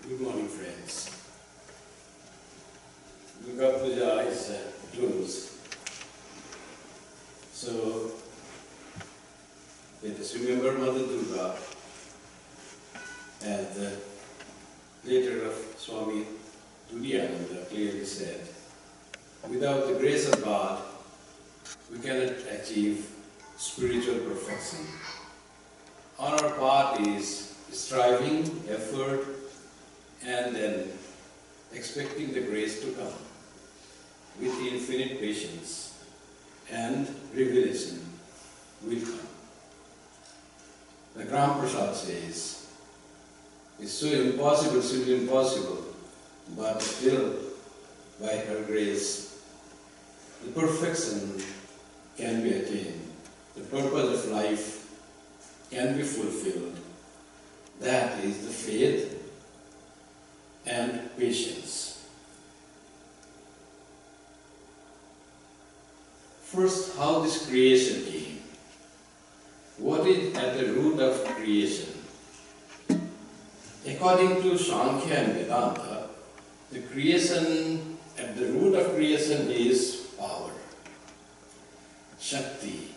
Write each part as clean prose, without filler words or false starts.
Good morning, friends. Durga Puja is close. So, let us remember Mother Durga, and the letter of Swami Kripamayananda clearly said, without the grace of God, we cannot achieve spiritual perfection. On our part is striving, effort, and then expecting the grace to come with infinite patience, and revelation will come. The Gram Prasad says, it's so impossible, simply impossible, but still, by her grace, the perfection can be attained. The purpose of life can be fulfilled. That is the faith and patience. First, how this creation came. What is at the root of creation? According to Sankhya and Vedanta, the creation, at the root of creation is power, Shakti,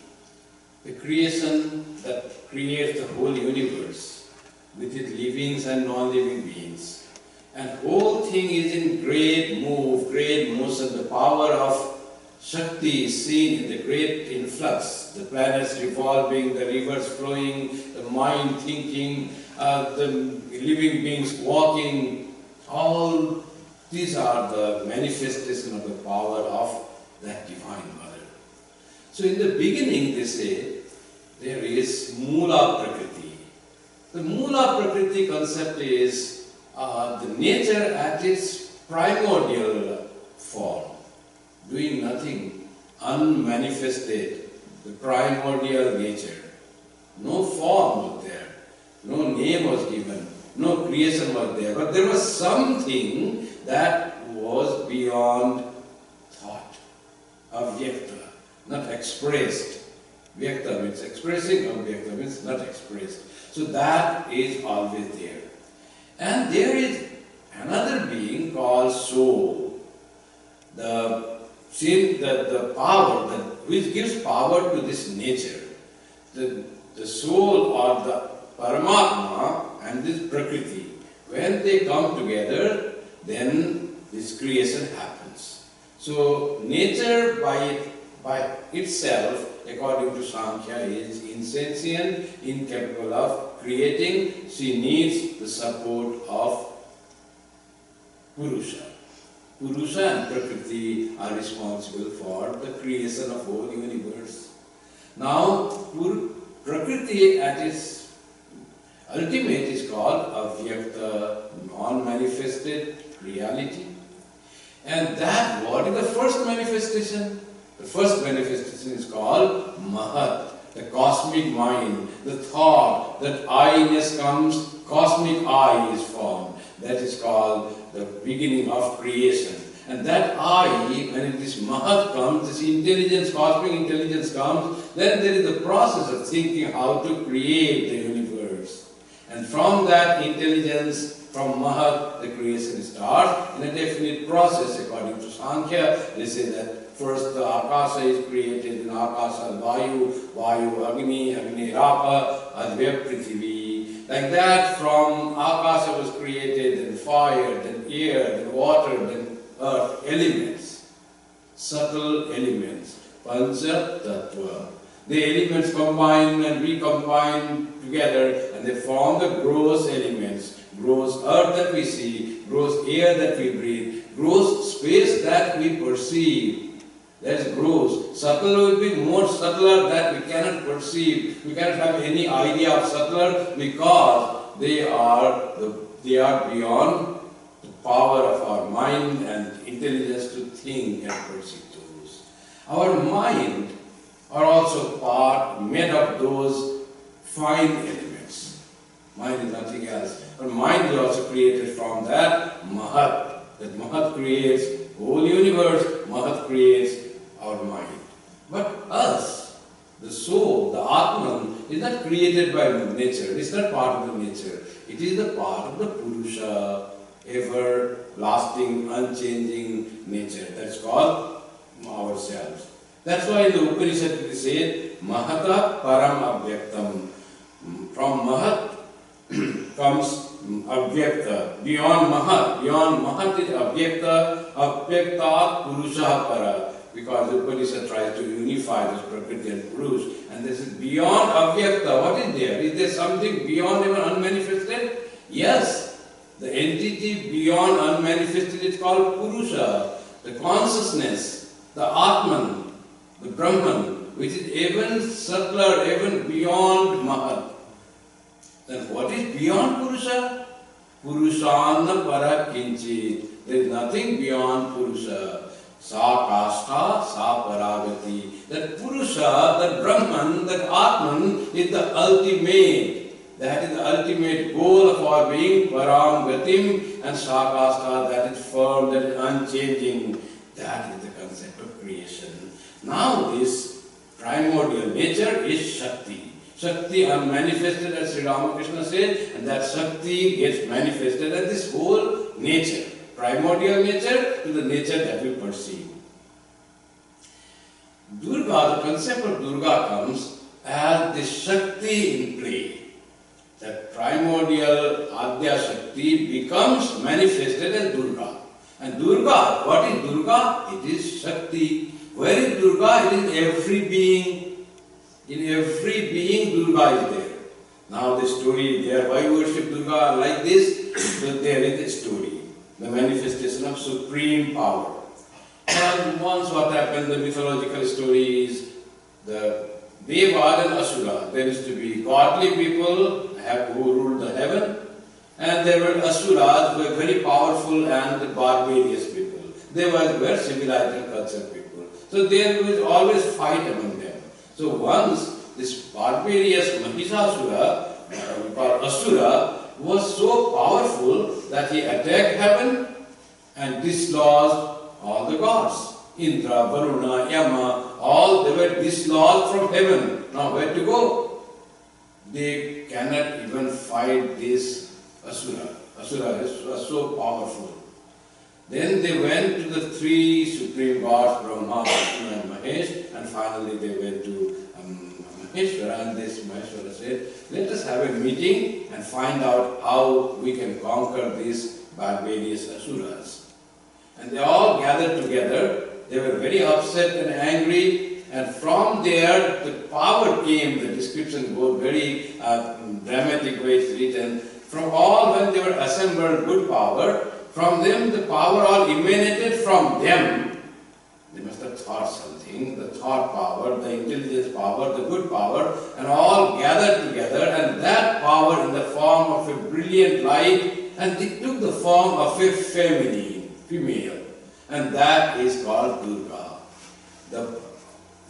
the creation that creates the whole universe with its living and non-living beings. And whole thing is in great move, great motion. The power of Shakti is seen in the great influx, the planets revolving, the rivers flowing, the mind thinking, the living beings walking. All these are the manifestation of the power of that Divine Mother. So in the beginning they say, there is Mula Prakriti. The Mula Prakriti concept is the nature at its primordial form, doing nothing, unmanifested, the primordial nature. No form was there, no name was given, no creation was there, but there was something that was beyond thought, avyakta, not expressed. Vyakta means expressing, avyakta means not expressed. So that is always there. And there is another being called soul, the power which gives power to this nature. The soul or the Paramatma and this Prakriti, when they come together, then this creation happens. So nature by itself, according to Sankhya, is insentient, incapable of creating. She needs the support of Purusha. Purusha and Prakriti are responsible for the creation of whole universe. Now, Prakriti at its ultimate is called Avyakta, non-manifested reality. And that, what is the first manifestation? The first manifestation is called Mahat, the cosmic mind, the thought, that I-ness comes, cosmic I is formed. That is called the beginning of creation. And that I, when this Mahat comes, this intelligence, cosmic intelligence comes, then there is the process of thinking how to create the universe. And from that intelligence, from Mahat, the creation starts in a definite process. According to Sankhya, they say that first the Akasa is created, in Akasa Vayu, Vayu Agni, Agni Rapa, Advya Prithivi. Like that, from Akasa was created, then fire, then air, then water, then earth, elements, subtle elements, Pancha Tattva. The elements combine and recombine together and they form the gross elements. Gross earth that we see, gross air that we breathe, gross space that we perceive. That is gross. Subtle will be more subtler that we cannot perceive. We cannot have any idea of subtler because they are beyond the power of our mind and intelligence to think and perceive those. Our mind are also made of those fine elements. Mind is nothing else. But mind is also created from that Mahat. That Mahat creates whole universe, Mahat creates our mind. But us, the soul, the Atman, is not created by nature. It is not part of the nature. It is the part of the Purusha, everlasting, unchanging nature. That's called ourselves. That's why in the Upanishad it says, Mahata Param Avyaktam. From Mahat comes Avyakta. Beyond Mahat is Avyakta, Avyakta Purusha Para. Because the Upanishad tries to unify this Prakriti and Purush. And this is beyond Avyakta. What is there? Is there something beyond even unmanifested? Yes. The entity beyond unmanifested is called Purusha. The consciousness, the Atman, the Brahman, which is even subtler, even beyond Mahat. Then what is beyond Purusha? Purushana para kinchi. There is nothing beyond Purusha. Sa kashta, sa paragati. That Purusha, that Brahman, that Atman is the ultimate. That is the ultimate goal of our being, param gatim, and sa kashta, that is firm, that is unchanging. That is the concept of creation. Now this primordial nature is Shakti. Shakti unmanifested, as Sri Ramakrishna said, and that Shakti gets manifested as this whole nature. Primordial nature to the nature that we perceive. Durga, the concept of Durga comes as the Shakti in play. That primordial Adya Shakti becomes manifested as Durga. And Durga, what is Durga? It is Shakti. Where is Durga? It is every being. In every being, Durga is there. Now the story is there. Why worship Durga like this? But there is a story. The manifestation of supreme power. And once what happened, the mythological story is the Deva and Asura. There used to be godly people who ruled the heaven, and there were Asuras who were very powerful and barbarous people. They were civilized and cultured people. So there was always fight among them. So once this barbarous Mahisasura, called Asura, was so powerful that he attacked heaven and dislodged all the gods. Indra, Varuna, Yama, all they were dislodged from heaven. Now where to go? They cannot even fight this Asura. Asura was so powerful. Then they went to the three supreme gods, Brahma, Vishnu and Mahesh, and finally they went to Maheshwara, and this Maheshwara said, let us have a meeting and find out how we can conquer these barbarous Asuras. And they all gathered together. They were very upset and angry, and from there the power came. The description goes very dramatic way it's written. From all, when they were assembled good power, from them the power all emanated from them. They must have thought something, the thought power, the intelligence power, the good power, and all gathered together, and that power in the form of a brilliant light, and it took the form of a female, and that is called Durga.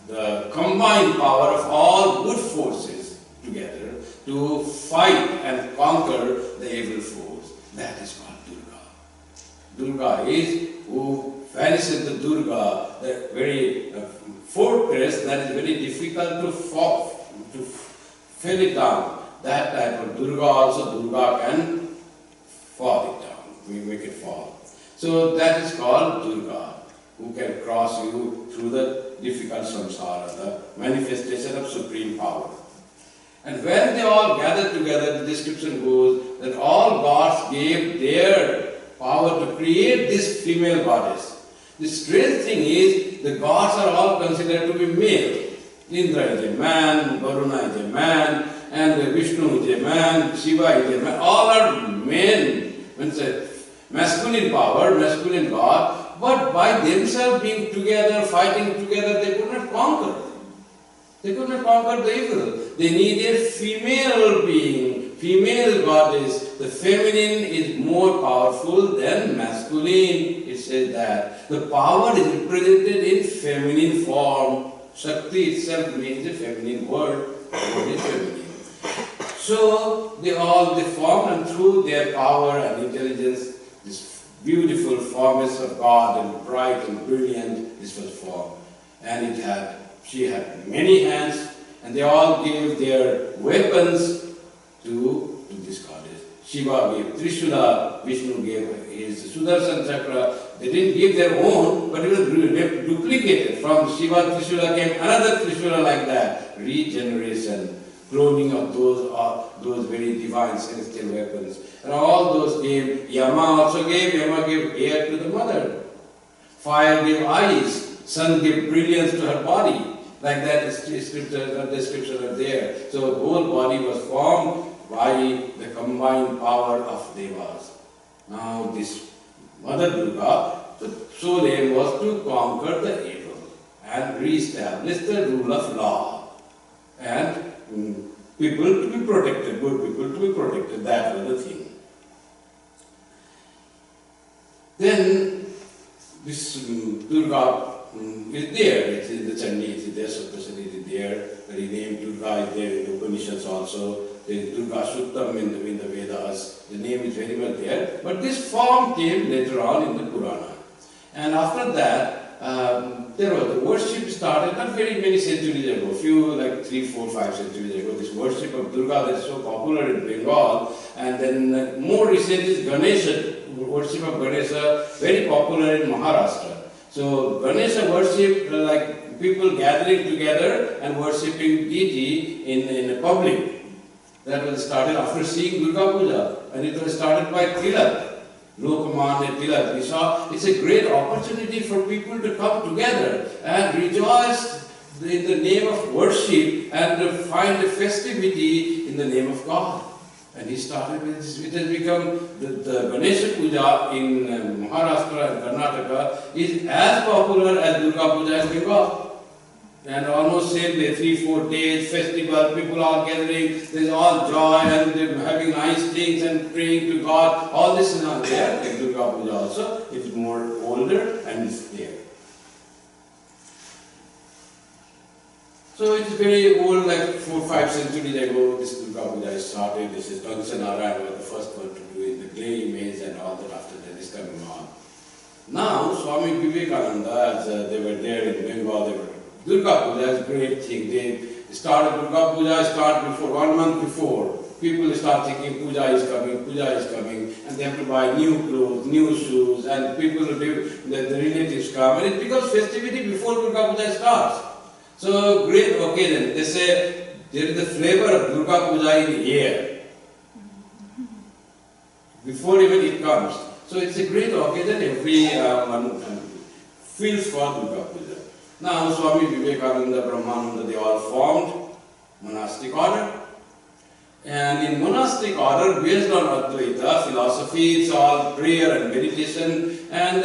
The combined power of all good forces together to fight and conquer the evil force. That is called Durga. Durga is who vanishes the Durga, the very fortress that is very difficult to fell it down. That type of Durga also, Durga can fall it down. We make it fall. So that is called Durga, who can cross you through the difficult samsara, the manifestation of supreme power. And when they all gathered together, the description goes that all gods gave their power to create this female goddess. The strange thing is, the gods are all considered to be male. Indra is a man, Varuna is a man, and Vishnu is a man, Shiva is a man. All are men. Means masculine power, masculine god, but by themselves being together, fighting together, they could not conquer. They could not conquer the evil. They needed female being, female goddess. The feminine is more powerful than masculine. It says that. The power is represented in feminine form. Shakti itself means a feminine word. Word is feminine. So they formed, and through their power and intelligence, this beautiful formless of God, and bright and brilliant, this was formed. And she had many hands, and they all gave their weapons to this goddess. Shiva gave Trishula, Vishnu gave his Sudarshan Chakra. They didn't give their own, but it was duplicated. From Shiva Trishula came another Trishula like that. Regeneration, cloning of those very divine celestial weapons. And all those gave, Yama also gave, Yama gave hair to the mother. Fire gave eyes, sun gave brilliance to her body. Like that, the descriptions are there. So the whole body was formed by the combined power of Devas. Now this Mother Durga, the sole aim was to conquer the evil and re-establish the rule of law. And people to be protected, good people to be protected, that was the thing. Then this Durga is there, it's in the Chandi, it's there, Saptasati is there, the name Durga is there in the Upanishads also, there is Durga Suttam in the Vedas, the name is very much there, but this form came later on in the Purana. And after that, there was the worship started not very many centuries ago, few like 3, 4, 5 centuries ago, this worship of Durga that is so popular in Bengal, and then more recently is Ganesha, worship of Ganesha, very popular in Maharashtra. So Ganesha worship, like people gathering together and worshipping deity in public. That was started after seeing Durga Puja, and it was started by Tilak, Lokmanya Tilak. We saw it's a great opportunity for people to come together and rejoice in the name of worship and find a festivity in the name of God. And he started with this. It has become the Ganesha Puja in Maharashtra and Karnataka is as popular as Durga Puja in Bengal. And almost same day, 3, 4 days, festival, people are gathering, there's all joy and they're having nice things and praying to God. All this is not there, like Durga Puja also. It's more older and it's there. So it's very old, like 4, 5 centuries ago, this Durga Puja started. This is Kansanara was the first one to do it, the clay image and all that after that is coming on. Now, Swami Vivekananda, as they were there in Bengal, they were, Durga Puja is a great thing. They started Durga Puja, start before, 1 month before. People start thinking Puja is coming, and they have to buy new clothes, new shoes, and people, the relatives come, and it becomes festivity before Durga Puja starts. So, great occasion. They say there is the flavor of Durga Puja in the air before even it comes. So, it's a great occasion. Everyone feels for Durga Puja. Now, Swami Vivekananda, Brahmananda, they all formed monastic order. And in monastic order, based on Advaita philosophy, it's all prayer and meditation. And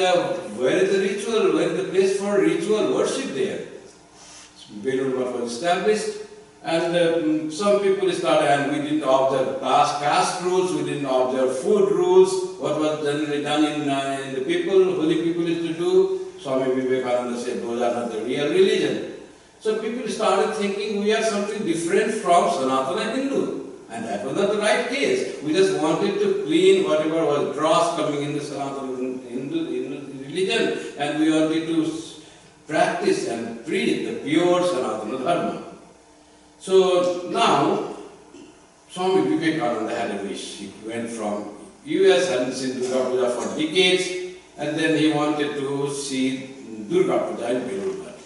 where is the ritual? Where is the place for ritual worship there? Belur Math was established, and some people started, and we didn't observe caste rules, we didn't observe food rules, what was generally done in the people, holy people used to do. Swami Vivekananda said, those are not the real religion. So people started thinking we are something different from Sanatana Hindu, and that was not the right case. We just wanted to clean whatever was dross coming in the Sanatana Hindu religion, and we wanted to practice and preach the pure Sanatana Dharma. So now, Swami Vivekananda had a wish. He went from US, hadn't seen Durga Puja for decades, and then he wanted to see Durga Puja in Belur Math.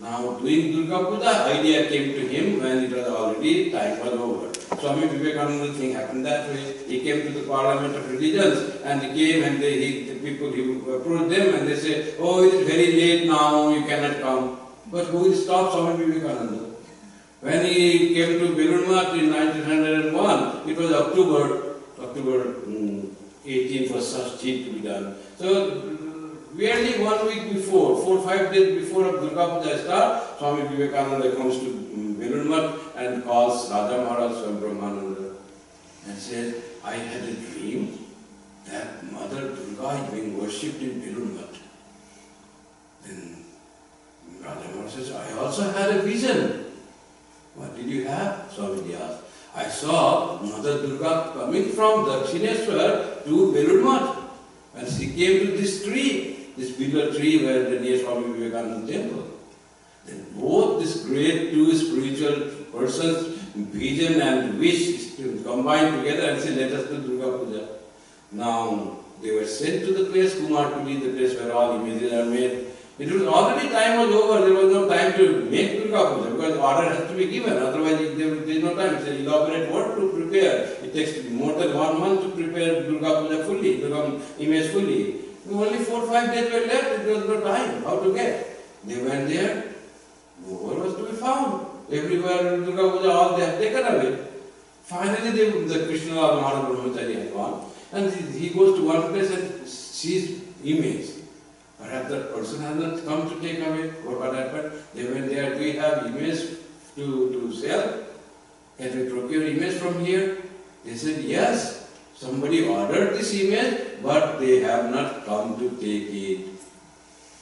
Now, doing Durga Puja, idea came to him when it was already, time was over. Swami Vivekananda thing happened that way. He came to the Parliament of Religions, and he came and the people, he approached them and they said, oh, it is very late now, you cannot come. But who will stop Swami Vivekananda? When he came to Belur Math in 1901, it was October 18 for Sashti to be done. So, barely 1 week before, 4 or 5 days before Durga Puja start, Swami Vivekananda comes to Belur Math and calls Raja Maharaj Swami Brahmananda and says, I had a dream that Mother Durga is being worshipped in Belur Math. Then Raja Maharaj says, I also had a vision. What did you have? Swamiji asked. I saw Mother Durga coming from Dakshineswar to Belur Math. And she came to this tree, this bigger tree where the near Swami Vivekananda temple. Then both these great two spiritual persons vision and wish to combine together and say, let us do Durga Puja. Now, they were sent to the place, Kumar to be the place where all images are made. It was already time was over, there was no time to make Durga Puja because order has to be given, otherwise there is no time. It's an elaborate work to prepare. It takes more than 1 month to prepare Durga Puja fully, Durga image fully. Only 4 or 5 days were left, there was no time. How to get? They went there, nowhere was to be found. Everywhere Durga Puja, all they have taken away. Finally, the Krishna or Maharaj Brahmachari had gone, and he goes to one place and sees image. Perhaps that person has not come to take away. What happened? They went there, do we have image to sell? Can we procure image from here? They said, yes, somebody ordered this image, but they have not come to take it.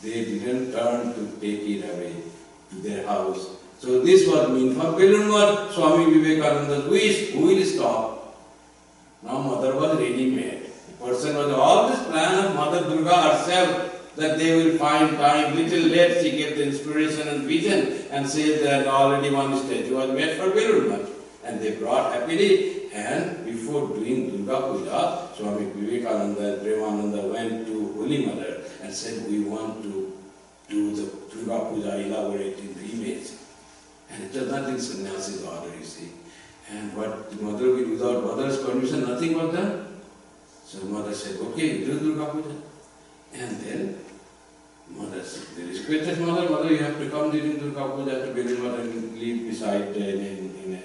They didn't turn to take it away to their house. So this was mean for Belunwar, Swami Vivekananda's wish, who will stop? Now mother was ready-made. The person was all this plan of Mother Durga herself, that they will find time. Little late she gave the inspiration and vision and said that already one statue was made for Belunwar. And they brought happily, and before doing Durga Puja, Swami Vivekananda and Kripamayananda went to Holy Mother and said, we want to do the Durga Puja elaborate in the image. And it was not in sannyasi's order, you see. And what the mother will, without mother's permission, nothing was done. So mother said, okay, do Durga Puja. And then mother said, they requested mother, you have to come during Durga Puja to Belunwar and live beside in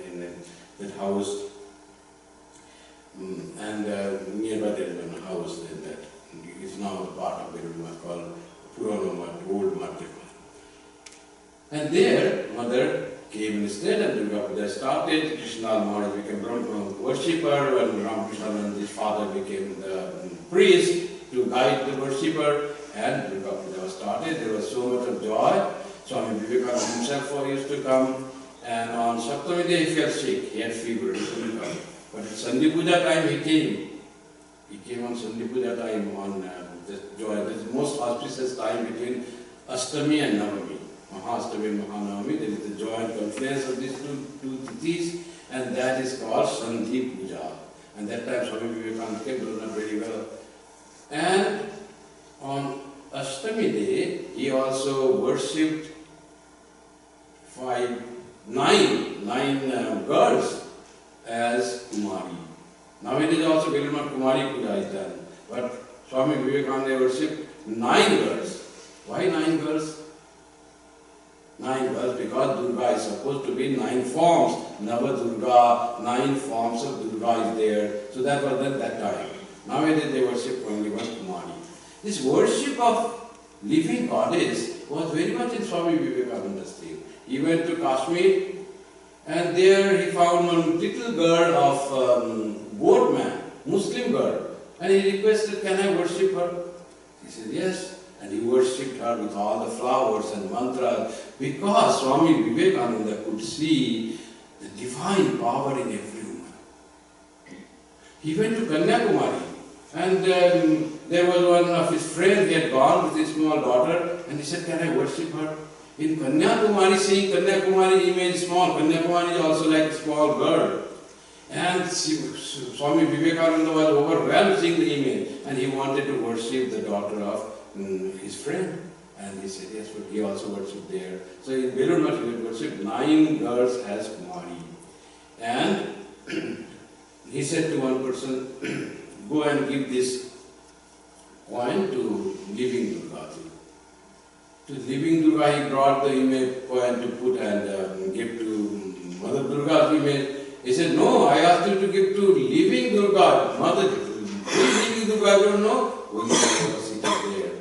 that house. And nearby there is one house that is now part of Belunwar called Purana Mat, Old Mat. And there, mother came instead and Durga Puja started. Krishna Maharaj became worshipper and Ramakrishna and his father became the priest to guide the worshipper, and Durga Puja was started. There was so much of joy. Swami Vivekananda himself used to come, and on Saptami day he felt sick, he had fever, he couldn't come. But at Sandhi Puja time he came. He came on Sandhi Puja time on the joy. This is the most auspicious time between Ashtami and Navami. Mahastami and Mahanavami, there is the joy and confluence of these two tithis, and that is called Sandhi Puja. And that time Swami Vivekananda came, was not very well. And on Ashtami day, he also worshipped nine girls as Kumari. Nowadays also Belunwar Kumari Puja is done. But Swami Vivekananda worshipped 9 girls. Why 9 girls? 9 girls because Durga is supposed to be 9 forms. Nava Durga, 9 forms of Durga is there. So that was at that time. Nowadays they worship only one Kumari. This worship of living goddess was very much in Swami Vivekananda's thing. He went to Kashmir and there he found one little girl of boatman, Muslim girl, and he requested, can I worship her? He said, yes. And he worshipped her with all the flowers and mantras because Swami Vivekananda could see the divine power in every woman. He went to Kanyakumari and there was one of his friends, he had gone with his small daughter and he said, can I worship her? In Kanyakumari, seeing Kanyakumari image small, Kanyakumari is also like a small girl. And Swami Vivekananda was overwhelmed seeing the image and he wanted to worship the daughter of his friend. And he said, yes, but he also worshipped there. So in Belunwar he would worship 9 girls as Kumari. And he said to one person, go and give this coin to living Durga. To living Durga he brought the image coin to put and give to Mother Durga's image. He said, no, I asked you to give to living Durga. Mother, living Durga, I don't know. Holy Mother was sitting there.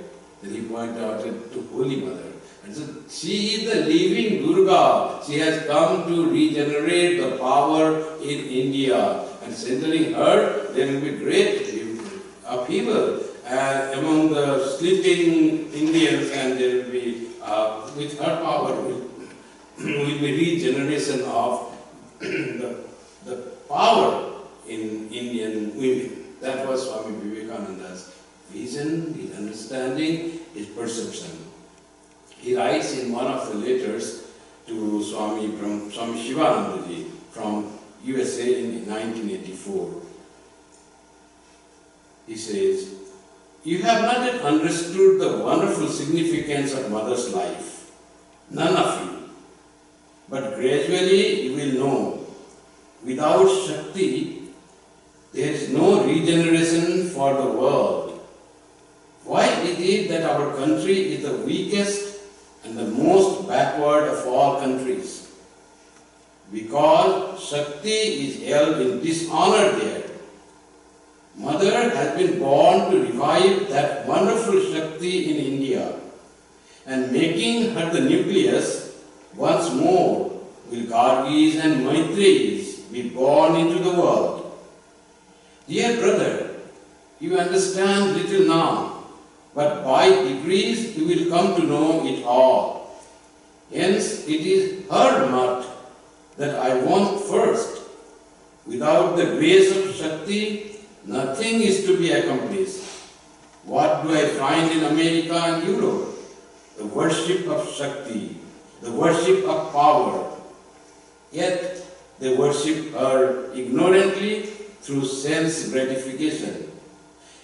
Then he pointed out to Holy Mother. And said, she is the living Durga. She has come to regenerate the power in India. And centering her, there will be great upheaval among the sleeping Indians, and there will be, with her power, will be regeneration of the power in Indian women. That was Swami Vivekananda's vision, his understanding, his perception. He writes in one of the letters to Swami Shivanandaji, from USA in 1984. He says, "You have not yet understood the wonderful significance of mother's life, none of you. But gradually you will know, without Shakti, there is no regeneration for the world. Why it is that our country is the weakest and the most backward of all countries? Because Shakti is held in dishonor there. Mother has been born to revive that wonderful Shakti in India, and making her the nucleus, once more will Gargis and Maitris be born into the world. Dear brother, you understand little now, but by degrees you will come to know it all. Hence it is her mud that I want first. Without the grace of Shakti, nothing is to be accomplished. What do I find in America and Europe? The worship of Shakti, the worship of power. Yet they worship her ignorantly through sense gratification.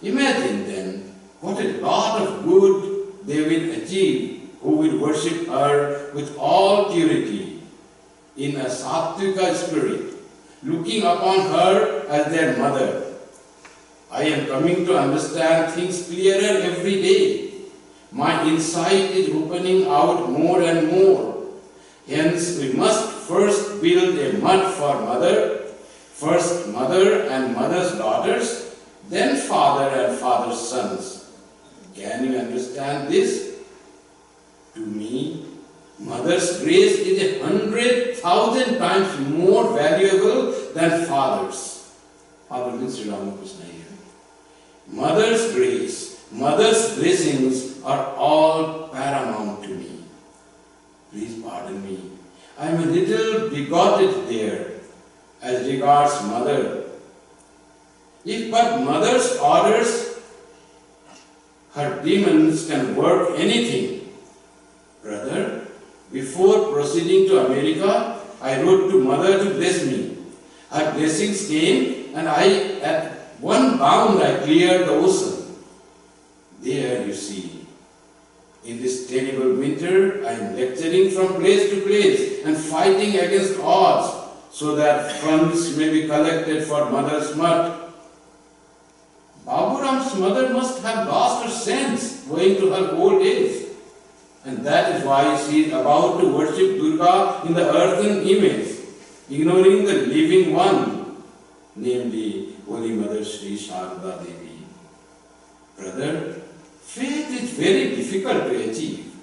Imagine then what a lot of good they will achieve who will worship her with all purity, in a sattvika spirit, looking upon her as their mother. I am coming to understand things clearer every day. My insight is opening out more and more. Hence, we must first build a mud for mother, first mother and mother's daughters, then father and father's sons. Can you understand this? To me, mother's grace is 100,000 times more valuable than father's. Father means Sri Ramakrishna here. Mother's grace, mother's blessings are all paramount to me. Please pardon me. I am a little bigoted there as regards mother. If but mother's orders, her demons can work anything. Brother, before proceeding to America, I wrote to mother to bless me. Her blessings came, and at one bound I cleared the ocean. There you see, in this terrible winter, I am lecturing from place to place and fighting against odds so that funds may be collected for mother's mud. Baburam's mother must have lost her sense owing to her old age, and that is why she is about to worship Durga in the earthen image, ignoring the living one, namely Holy Mother Sri Sharda Devi. Brother, faith is very difficult to achieve.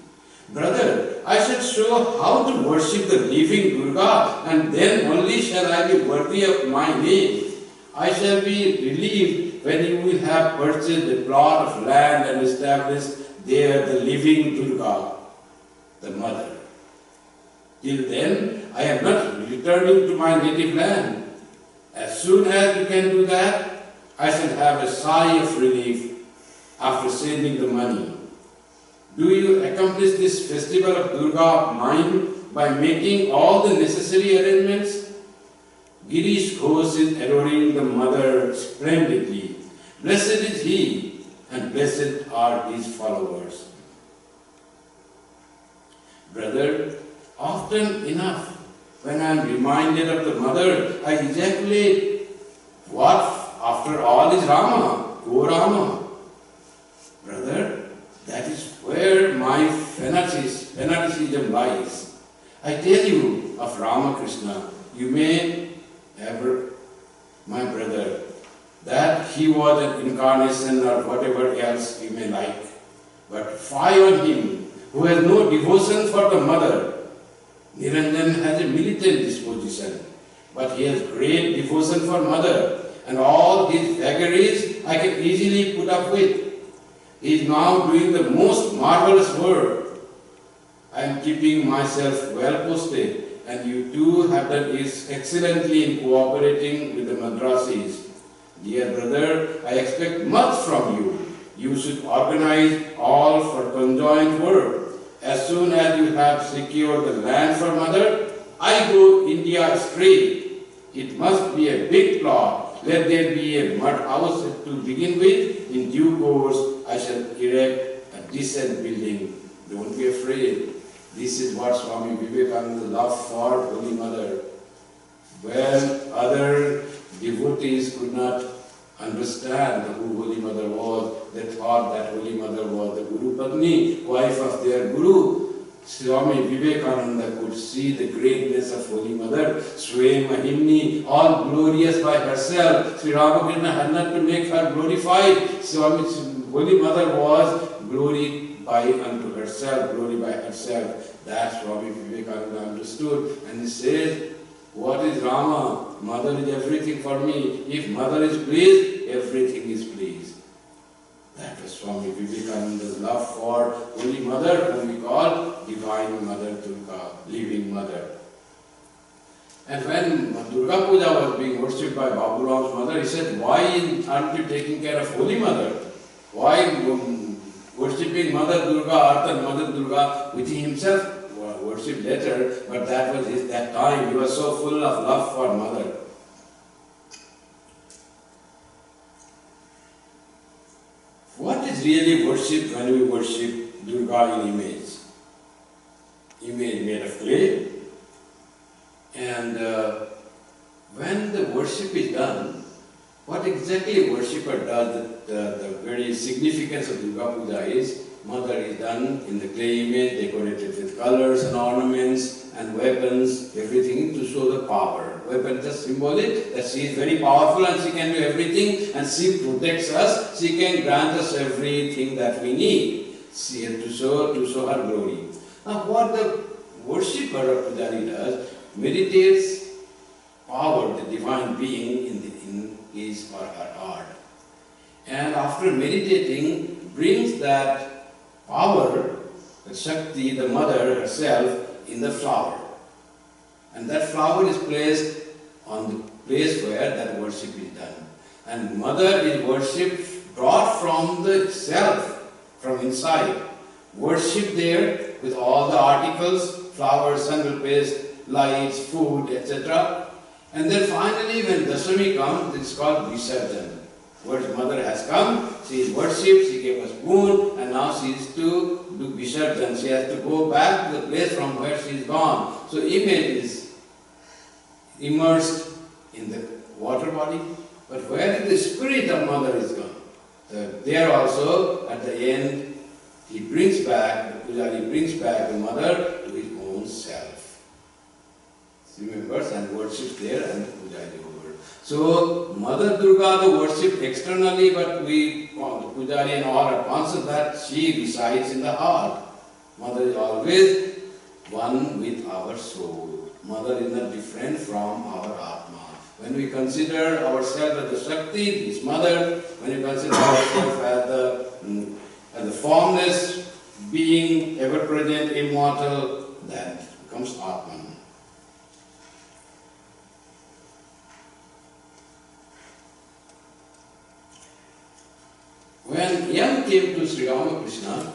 Brother, I shall show how to worship the living Durga, and then only shall I be worthy of my name. I shall be relieved when you will have purchased a plot of land and established there the living Durga, the mother. Till then, I am not returning to my native land. As soon as you can do that, I shall have a sigh of relief after sending the money. Do you accomplish this festival of Durga of mine by making all the necessary arrangements? Girish Ghosh is adoring the mother splendidly. Blessed is he, and blessed are his followers. Brother, often enough, when I am reminded of the mother, I ejaculate, what after all is Rama? Go Rama. Brother, that is where my fanaticism lies. I tell you of Ramakrishna, you may ever, my brother, that he was an incarnation or whatever else you may like. But fie on him who has no devotion for the mother. Niranjan has a militant disposition, but he has great devotion for mother, and all his vagaries I can easily put up with. He is now doing the most marvelous work. I am keeping myself well posted, and you too have done excellently in cooperating with the Madrasis. Dear brother, I expect much from you. You should organize all for conjoint work. As soon as you have secured the land for mother, I go India straight. It must be a big plot. Let there be a mud house to begin with. In due course, I shall erect a decent building. Don't be afraid. This is what Swami Vivekananda loved for Holy Mother. When other devotees could not understand who Holy Mother was, they thought that Holy Mother was the Guru Patni, wife of their Guru. Swami Vivekananda could see the greatness of Holy Mother, Swami Mahimni, all glorious by herself. Sri Ramakrishna had not to make her glorified. Swami Holy Mother was glory by unto herself, glory by herself. That Swami Vivekananda understood, and he says, what is Rama? Mother is everything for me. If Mother is pleased, everything is pleased. That was Swami Vivekananda's love for Holy Mother, whom we call Divine Mother Durga, Living Mother. And when Durga Puja was being worshipped by Babu Ram's mother, he said, why aren't you taking care of Holy Mother? Why worshipping Mother Durga, Artha Mother Durga, which he himself worshipped later, but that was that time. He was so full of love for Mother. What is really worship when we worship Durga in image? Image made of clay. And when the worship is done, what exactly worshipper does, the very significance of Durga Puja is, Mother is done in the clay image, decorated with colors and ornaments and weapons, everything to show the power. Weapon just symbolic that she is very powerful and she can do everything, and she protects us, she can grant us everything that we need. She has to show her glory. Now what the worshipper of Pujari does, meditates power, the divine being in his or her heart. And after meditating, brings that power, the Shakti, the Mother herself, in the flower. And that flower is placed on the place where that worship is done. And Mother is worshipped, brought from the self, from inside. Worship there with all the articles, flowers, sandal paste, lights, food, etc. And then finally when Dashami comes, it is called Visarjan. Where Mother has come, she is worshipped, she gave us spoon, and now she is to do Visarjan. She has to go back to the place from where she is gone. So image is immersed in the water body, but where is the spirit of Mother is gone? There also, at the end, he brings back, the Pujari brings back the Mother to his own self. She remembers and worships there, and the puja is over. So, Mother Durga, the worship externally, but we, the Pujari and all are conscious that she resides in the heart. Mother is always one with our soul. Mother is not different from our Atma. When we consider ourselves as the Shakti, his Mother, when we consider ourselves as the formless being, ever-present, immortal, that becomes Atman. When Yam came to Sri Ramakrishna,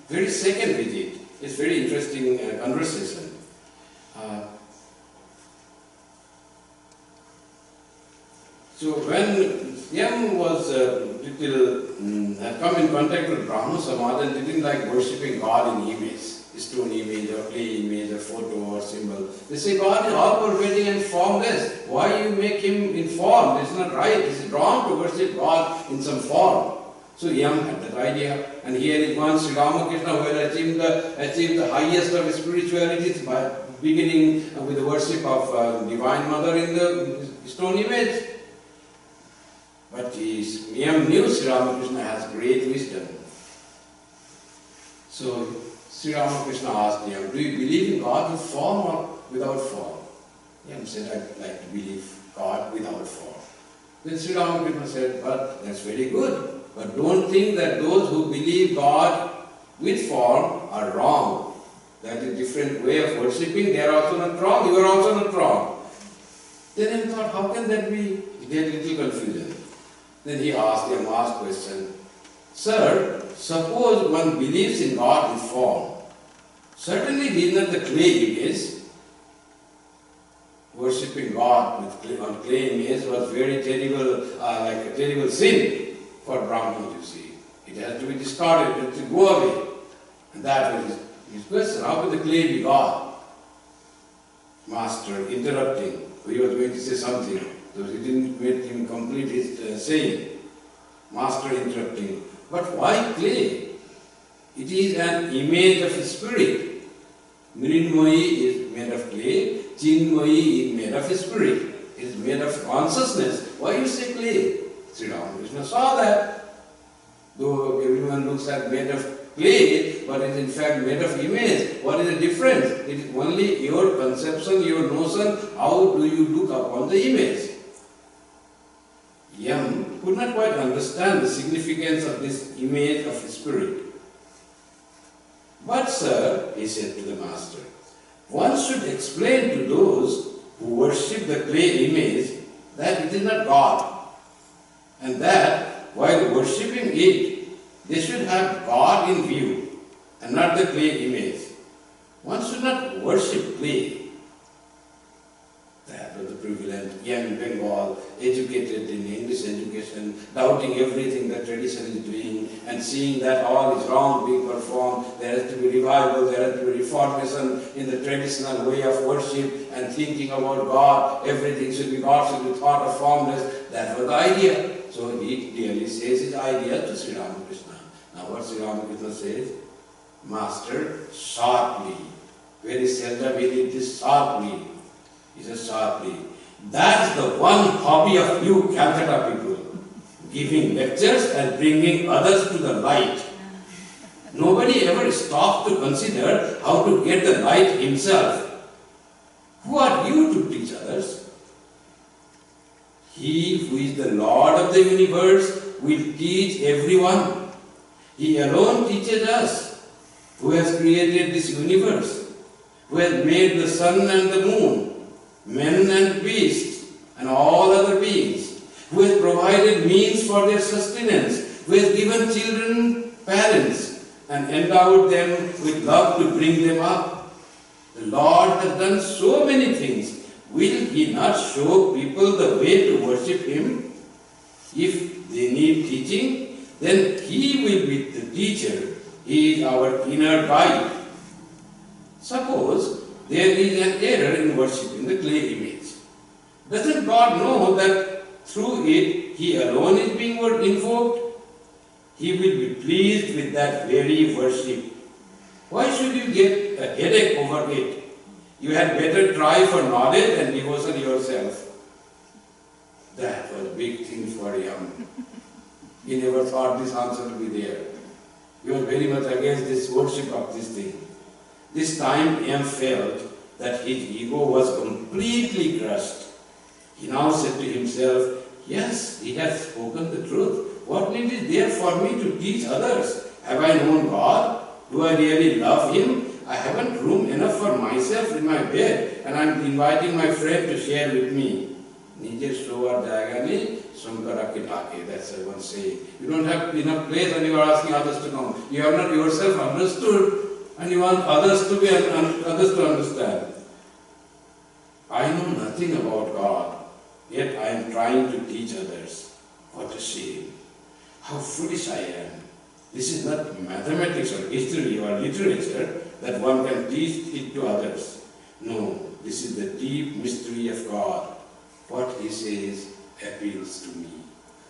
very second visit, it's very interesting conversation. So when Yam was had come in contact with Brahma Samaj and didn't like worshipping God in image, stone image or clay image or photo or symbol. They say God is all pervading and formless. Why you make him in form? It's not right. It's wrong to worship God in some form. So Yam had that idea, and here is one Sri Ramakrishna who had achieved the highest of spiritualities by beginning with the worship of Divine Mother in the stone image. But Yam knew Sri Ramakrishna has great wisdom. So Sri Ramakrishna asked Yam, do you believe in God with form or without form? Yam said, I'd like to believe God without form. Then Sri Ramakrishna said, but that's very good. But don't think that those who believe God with form are wrong. That is a different way of worshipping. They are also not wrong. You are also not wrong. Then he thought, how can that be? He had a little confusion. Then he asked him question, Sir, suppose one believes in God with form. Certainly he is not the clay image. worshipping God on clay image was very terrible, like a terrible sin for Brahmins, you see. It has to be discarded, it has to go away. And that was his question. How could the clay be God? Master interrupting. He was going to say something, so he didn't make him complete his saying. Master interrupting. But why clay? It is an image of spirit. Mrinmoyi is made of clay, Chinmoyi is made of spirit. It is made of consciousness. Why you say clay? Sri Ramakrishna saw that. Though everyone looks at made of clay, but it is in fact made of image. What is the difference? It is only your conception, your notion, how do you look upon the image. Yam could not quite understand the significance of this image of spirit. But sir, he said to the master, one should explain to those who worship the clay image that it is not God, and that while worshipping it, they should have God in view and not the clay image. One should not worship clay. That was the prevalent young Bengal, educated in English education, doubting everything that tradition is doing and seeing that all is wrong being performed. There has to be revival, there has to be reformation in the traditional way of worship and thinking about God. Everything should be God, should be thought of formless. That was the idea. So he clearly says his idea to Sri Ramakrishna. Now what Sri Ramakrishna says? Master, sharply. Very seldom he did this sharply. He says sharply. That's the one hobby of you Calcutta people. Giving lectures and bringing others to the light. Nobody ever stopped to consider how to get the light himself. Who are you to teach others? He who is the Lord of the universe will teach everyone. He alone teaches us, who has created this universe, who has made the sun and the moon, men and beasts, and all other beings, who has provided means for their sustenance, who has given children parents, and endowed them with love to bring them up. The Lord has done so many things. Will He not show people the way to worship Him? If they need teaching, then He will be the teacher. He is our inner guide. Suppose there is an error in worshipping the clay image. Doesn't God know that through it He alone is being invoked? He will be pleased with that very worship. Why should you get a headache over it? You had better try for knowledge and devotion yourself. That was a big thing for him. He never thought this answer to be there. He was very much against this worship of this thing. This time M felt that his ego was completely crushed. He now said to himself, yes, he has spoken the truth. What need is there for me to teach others? Have I known God? Do I really love Him? I haven't room enough for myself in my bed, and I'm inviting my friend to share with me. Nije shovar jayega nahi, Shankara ke dhake. That's one saying. You don't have enough place and you are asking others to come. You have not yourself understood, and you want others to understand. I know nothing about God, yet I am trying to teach others. What a shame. How foolish I am. This is not mathematics or history or literature that one can teach it to others. No, this is the deep mystery of God. What He says appeals to me.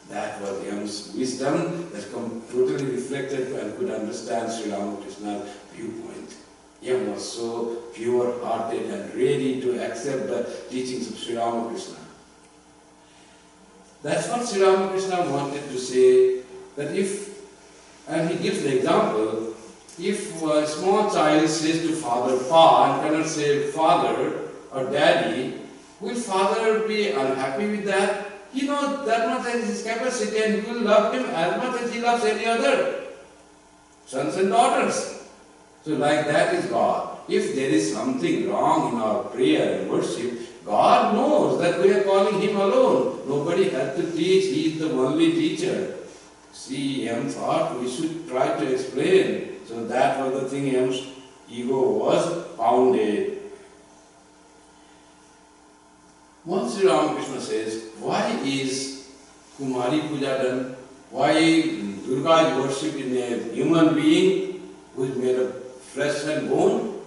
That was Yam's wisdom that totally reflected and could understand Sri Ramakrishna's viewpoint. Yam was so pure-hearted and ready to accept the teachings of Sri Ramakrishna. That's what Sri Ramakrishna wanted to say, that if, and he gives the example, if a small child says to father, Pa, and cannot say father or daddy, will father be unhappy with that? He knows that much as his capacity and he will love him as much as he loves any other sons and daughters. So like that is God. If there is something wrong in our prayer and worship, God knows that we are calling Him alone. Nobody has to teach, He is the only teacher. See, M thought we should try to explain. So that was the thing M's ego was pounded. Once Sri Ramakrishna says, why is Kumari Puja done? Why Durga is worshipped in a human being who is made of flesh and bone?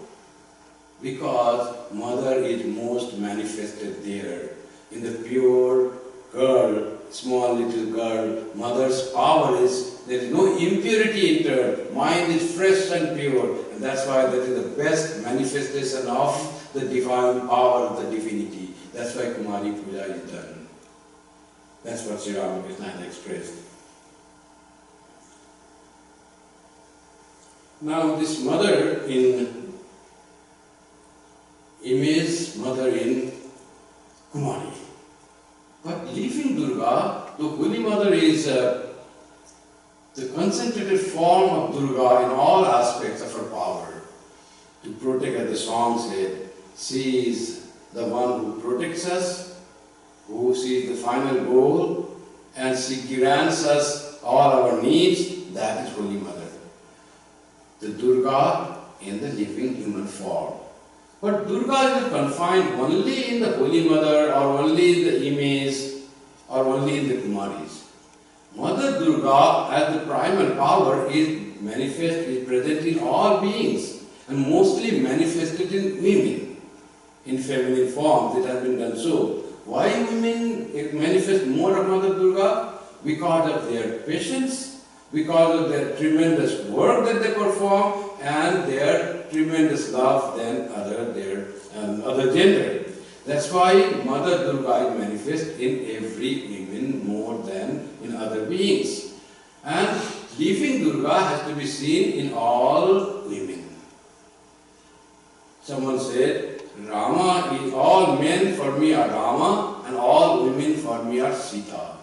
Because mother is most manifested there. In the pure girl, small little girl, mother's power is, there is no impurity in her. Mind is fresh and pure. And that's why that is the best manifestation of the divine power of the divinity. That's why Kumari Puja is done. That's what Sri Ramakrishna has expressed. Now this mother in image, mother in Kumari. But leaving Durga, the Holy Mother is the concentrated form of Durga in all aspects of her power. To protect, as the song said, she is the one who protects us, who sees the final goal, and she grants us all our needs. That is Holy Mother. The Durga in the living human form. But Durga is not confined only in the Holy Mother or only in the image or only in the Kumaris. Mother Durga as the primal power is manifest, is present in all beings and mostly manifested in women in feminine forms. It has been done so. Why women manifest more of Mother Durga? Because of their patience, because of their tremendous work that they perform, and their tremendous love than other gender. That's why Mother Durga is manifest in every woman more than in other beings. And living Durga has to be seen in all women. Someone said, Rama is, all men for me are Rama and all women for me are Sita.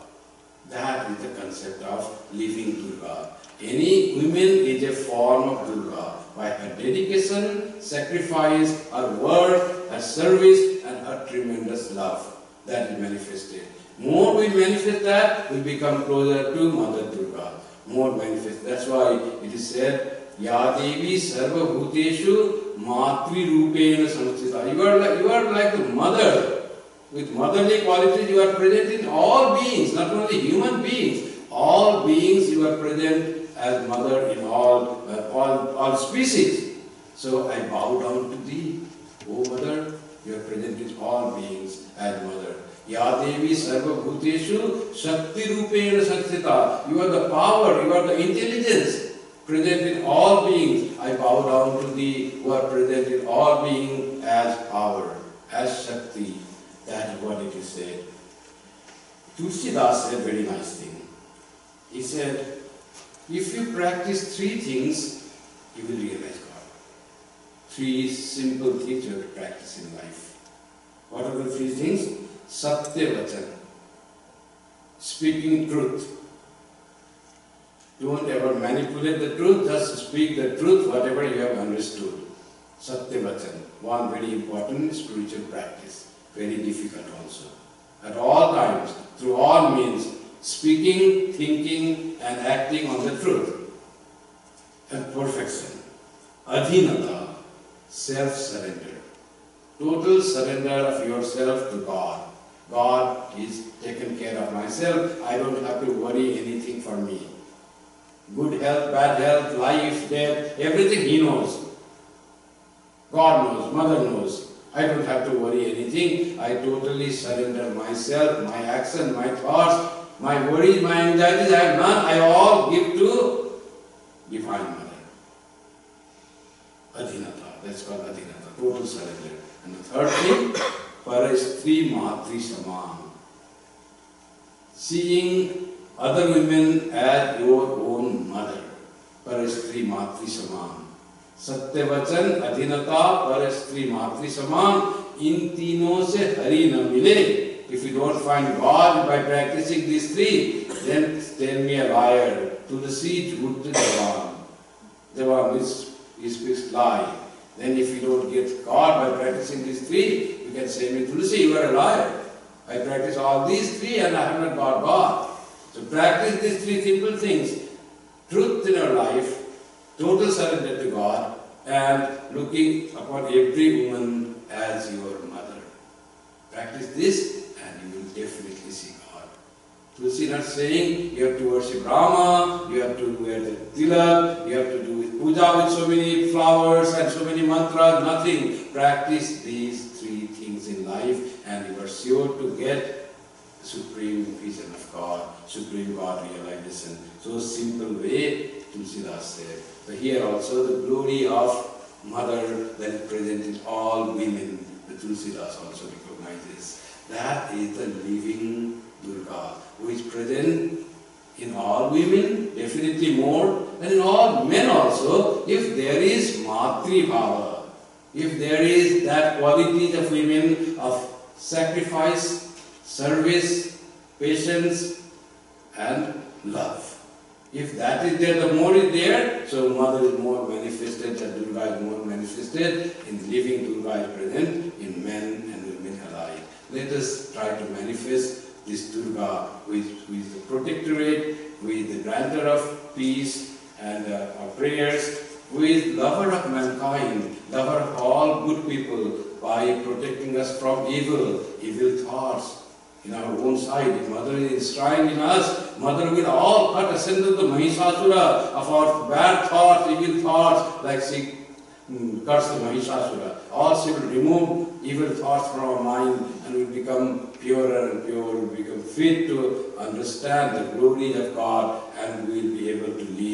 That is the concept of living Durga. Any woman is a form of Durga by her dedication, sacrifice, her work, her service, and her tremendous love. That is manifested. More we manifest that, we become closer to Mother Durga. More manifest. That's why it is said, Ya Devi Sarva Bhuteshu Matri Rupena Samstita. You are like the mother. With motherly qualities, you are present in all beings, not only human beings. All beings, you are present as mother in all species. So I bow down to thee, O Mother. You are present in all beings as mother. Ya Devi Sarva Bhuteshu Shakti Rupena Samstita. You are the power, you are the intelligence present in all beings. I bow down to thee, who are present in all beings as power, as Shakti. That is what it is said. Tulsidas said a very nice thing. He said, if you practice three things, you will realize God. Three simple things you have to practice in life. What are the three things? Satya Vachan, speaking truth. Don't ever manipulate the truth, just speak the truth, whatever you have understood. Satya Vachan, one very important spiritual practice. Very difficult also. At all times, through all means, speaking, thinking, and acting on the truth. And perfection. Adhinata, self-surrender. Total surrender of yourself to God. God is taken care of myself. I don't have to worry anything for me. Good health, bad health, life, death, everything He knows. God knows, Mother knows. I don't have to worry anything. I totally surrender myself, my action, my thoughts, my worries, my anxieties. I have none. I all give to Divine Mother. Adhinata. That's called Adhinata. Total surrender. And the third thing, Parastri Matri Saman. Seeing other women as your own mother. Parastri Matri Saman. Satyavachan, Adhinata, Parastri, Matri Saman, in तीनों से हरि न मिले. If you don't find God by practicing these three, then tell me a liar. Tulsi jhoot jawan. Jawan means he speaks lie. Then if you don't get God by practicing these three, you can say me, Tulsi, you are a liar. I practice all these three and I have not got God. So practice these three simple things. Truth in your life, total surrender to God, and looking upon every woman as your mother. Practice this and you will definitely see God. Tulsi not saying you have to worship Rama, you have to wear the tilak, you have to do puja with so many flowers and so many mantras, nothing. Practice these three things in life and you are sure to get supreme vision of God, supreme God realization. So simple way Tulsidas said. So here also the glory of mother that is present in all women, the Tulsidas also recognizes. That is the living Durga, who is present in all women, definitely more, and in all men also. If there is Matri Bhava, if there is that quality of women of sacrifice, service, patience, and love. If that is there, the more is there, so Mother is more manifested, that Durga is more manifested, in living Durga is present in men and women alike. Let us try to manifest this Durga who is the protectorate, who is the granter of peace and our prayers, who is lover of mankind, lover of all good people, by protecting us from evil thoughts in our own side. If Mother is enshrined in us, Mother will all cut asunder the Mahishasura of our bad thoughts, evil thoughts, like she cuts the Mahishasura. All she will remove evil thoughts from our mind and will become purer and pure, will become fit to understand the glory of God, and we will be able to live